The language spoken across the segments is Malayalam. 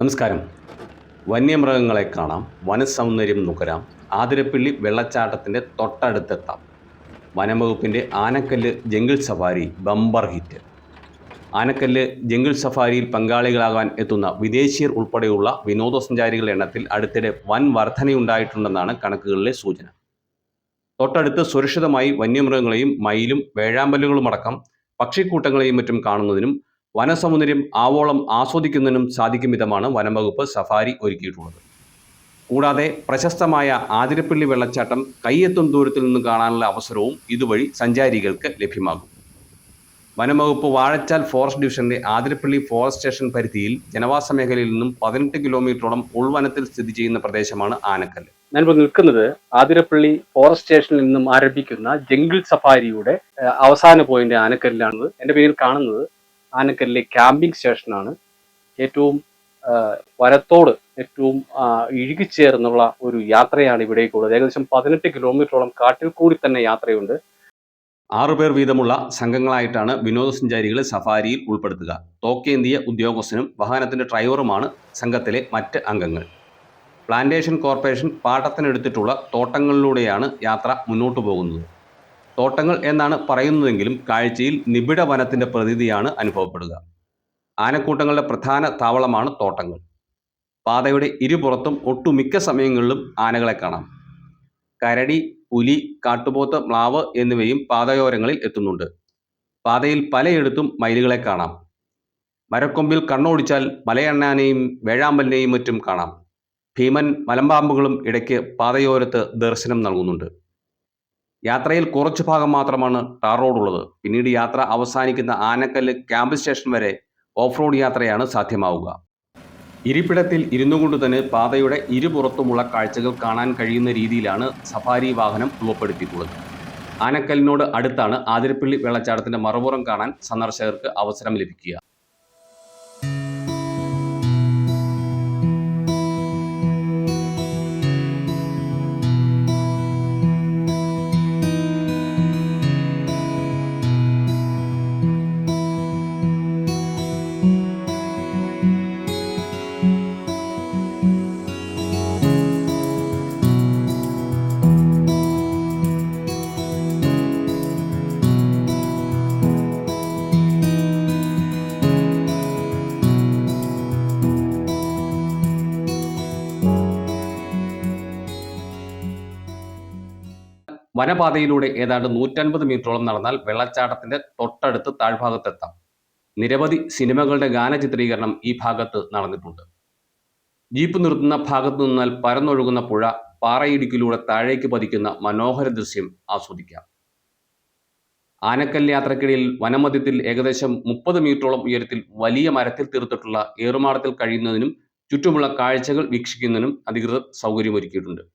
നമസ്കാരം. വന്യമൃഗങ്ങളെ കാണാം, വനസൗന്ദര്യം നുകരാം, ആതിരപ്പള്ളി വെള്ളച്ചാട്ടത്തിൻ്റെ തൊട്ടടുത്തെത്താം. വനംവകുപ്പിൻ്റെ Anakkal jungle safari bumper hit. Anakkal jungle സഫാരിയിൽ പങ്കാളികളാകാൻ എത്തുന്ന വിദേശീയർ ഉൾപ്പെടെയുള്ള വിനോദസഞ്ചാരികളുടെ എണ്ണത്തിൽ അടുത്തിടെ വൻ വർധനയുണ്ടായിട്ടുണ്ടെന്നാണ് കണക്കുകളിലെ സൂചന. തൊട്ടടുത്ത് സുരക്ഷിതമായി വന്യമൃഗങ്ങളെയും മയിലും വേഴാമ്പലുകളുമടക്കം പക്ഷിക്കൂട്ടങ്ങളെയും മറ്റും കാണുന്നതിനും വനസൗന്ദര്യം ആവോളം ആസ്വദിക്കുന്നതിനും സാധിക്കും വിധമാണ് വനംവകുപ്പ് സഫാരി ഒരുക്കിയിട്ടുള്ളത്. കൂടാതെ പ്രശസ്തമായ ആതിരപ്പള്ളി വെള്ളച്ചാട്ടം കൈയെത്തും ദൂരത്തിൽ നിന്ന് കാണാനുള്ള അവസരവും ഇതുവഴി സഞ്ചാരികൾക്ക് ലഭ്യമാകും. വനംവകുപ്പ് വാഴച്ചാൽ ഫോറസ്റ്റ് ഡിവിഷന്റെ ആതിരപ്പള്ളി ഫോറസ്റ്റ് സ്റ്റേഷൻ പരിധിയിൽ ജനവാസ മേഖലയിൽ നിന്നും 18 കിലോമീറ്ററോളം ഉൾവനത്തിൽ സ്ഥിതി ചെയ്യുന്ന പ്രദേശമാണ് ആനക്കല്ല്. ഞാനിപ്പോൾ നിൽക്കുന്നത് ആതിരപ്പള്ളി ഫോറസ്റ്റ് സ്റ്റേഷനിൽ നിന്നും ആരംഭിക്കുന്ന ജംഗിൾ സഫാരിയുടെ അവസാന പോയിന്റ് ആനക്കല്ലിലാണ്. എൻ്റെ പേരിൽ കാണുന്നത് ആനക്കല്ലിലെ ക്യാമ്പിംഗ് സ്റ്റേഷനാണ്. ഏറ്റവും വനത്തോട് ഏറ്റവും ഇഴുകിച്ചേർന്നുള്ള ഒരു യാത്രയാണ് ഇവിടേക്കുള്ളത്. ഏകദേശം 18 കിലോമീറ്ററോളം കാട്ടിൽ കൂടി തന്നെ യാത്രയുണ്ട്. 6 പേർ വീതമുള്ള സംഘങ്ങളായിട്ടാണ് വിനോദസഞ്ചാരികളെ സഫാരിയിൽ ഉൾപ്പെടുത്തുക. തോക്കേന്തിയ ഉദ്യോഗസ്ഥനും വാഹനത്തിന്റെ ഡ്രൈവറുമാണ് സംഘത്തിലെ മറ്റ് അംഗങ്ങൾ. പ്ലാന്റേഷൻ കോർപ്പറേഷൻ പാട്ടത്തിനെടുത്തിട്ടുള്ള തോട്ടങ്ങളിലൂടെയാണ് യാത്ര മുന്നോട്ടു പോകുന്നത്. തോട്ടങ്ങൾ എന്നാണ് പറയുന്നതെങ്കിലും കാഴ്ചയിൽ നിബിഡ വനത്തിന്റെ പ്രതീതിയാണ് അനുഭവപ്പെടുക. ആനക്കൂട്ടങ്ങളുടെ പ്രധാന താവളമാണ് തോട്ടങ്ങൾ. പാതയുടെ ഇരുപുറത്തും ഒട്ടുമിക്ക സമയങ്ങളിലും ആനകളെ കാണാം. കരടി, പുലി, കാട്ടുപോത്ത്, മ്ലാവ് എന്നിവയും പാതയോരങ്ങളിൽ എത്തുന്നുണ്ട്. പാതയിൽ പലയിടത്തും മയിലുകളെ കാണാം. മരക്കൊമ്പിൽ കണ്ണോടിച്ചാൽ മലയണ്ണാനെയും വേഴാമ്പലിനെയും മറ്റും കാണാം. ഭീമൻ മലമ്പാമ്പുകളും ഇടയ്ക്ക് പാതയോരത്ത് ദർശനം നൽകുന്നുണ്ട്. യാത്രയിൽ കുറച്ചു ഭാഗം മാത്രമാണ് ടാർ റോഡുള്ളത്. പിന്നീട് യാത്ര അവസാനിക്കുന്ന ആനക്കല്ല് ക്യാമ്പ് സ്റ്റേഷൻ വരെ ഓഫ് റോഡ് യാത്രയാണ് സാധ്യമാവുക. ഇരിപ്പിടത്തിൽ ഇരുന്നുകൊണ്ട് തന്നെ പാതയുടെ ഇരുപുറത്തുമുള്ള കാഴ്ചകൾ കാണാൻ കഴിയുന്ന രീതിയിലാണ് സഫാരി വാഹനം രൂപപ്പെടുത്തിയിട്ടുള്ളത്. ആനക്കല്ലിനോട് അടുത്താണ് ആതിരപ്പള്ളി വെള്ളച്ചാട്ടത്തിന്റെ മറുപുറം കാണാൻ സന്ദർശകർക്ക് അവസരം ലഭിക്കുക. വനപാതയിലൂടെ ഏതാണ്ട് 150 മീറ്ററോളം നടന്നാൽ വെള്ളച്ചാട്ടത്തിന്റെ തൊട്ടടുത്ത് താഴ്ഭാഗത്തെത്താം. നിരവധി സിനിമകളുടെ ഗാന ചിത്രീകരണം ഈ ഭാഗത്ത് നടന്നിട്ടുണ്ട്. ജീപ്പ് നിർത്തുന്ന ഭാഗത്തു നിന്നാൽ പരന്നൊഴുകുന്ന പുഴ, പാറയിടുക്കിലൂടെ താഴേക്ക് പതിക്കുന്ന മനോഹര ദൃശ്യം ആസ്വദിക്കാം. ആനക്കല്ല് യാത്രക്കിടയിൽ വനമധ്യത്തിൽ ഏകദേശം 30 മീറ്ററോളം ഉയരത്തിൽ വലിയ മരത്തിൽ തീർത്തിട്ടുള്ള ഏറുമാടത്തിൽ കഴിയുന്നതിനും ചുറ്റുമുള്ള കാഴ്ചകൾ വീക്ഷിക്കുന്നതിനും അധികൃതർ സൗകര്യമൊരുക്കിയിട്ടുണ്ട്.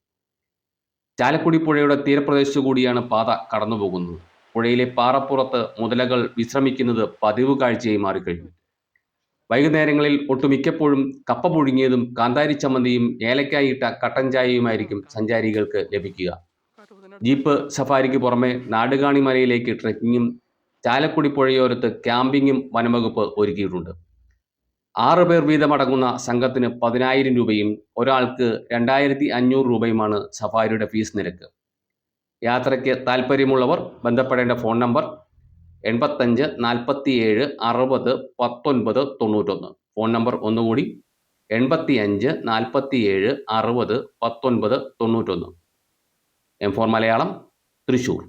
ചാലക്കുടി പുഴയുടെ തീരപ്രദേശത്തു കൂടിയാണ് പാത കടന്നുപോകുന്നത്. പുഴയിലെ പാറപ്പുറത്ത് മുതലകൾ വിശ്രമിക്കുന്നത് പതിവ് കാഴ്ചയായി മാറിക്കഴിഞ്ഞു. വൈകുന്നേരങ്ങളിൽ ഒട്ടുമിക്കപ്പോഴും കപ്പ പുഴുങ്ങിയതും കാന്താരി ചമ്മന്തിയും ഏലക്കായിട്ട കട്ടൻ ചായയുമായിരിക്കും സഞ്ചാരികൾക്ക് ലഭിക്കുക. ജീപ്പ് സഫാരിക്ക് പുറമെ നാടുകാണി മലയിലേക്ക് ട്രെക്കിങ്ങും ചാലക്കുടി പുഴയോരത്ത് ക്യാമ്പിങ്ങും വനംവകുപ്പ് ഒരുക്കിയിട്ടുണ്ട്. 6 പേർ വീതമടങ്ങുന്ന സംഘത്തിന് 10,000 രൂപയും ഒരാൾക്ക് 2,500 രൂപയുമാണ് സഫാരിയുടെ ഫീസ് നിരക്ക്. യാത്രയ്ക്ക് താൽപ്പര്യമുള്ളവർ ബന്ധപ്പെടേണ്ട ഫോൺ നമ്പർ 85 47 60 19 91. ഫോൺ നമ്പർ ഒന്നുകൂടി 85 47 60 19 91. M4 മലയാളം, തൃശ്ശൂർ.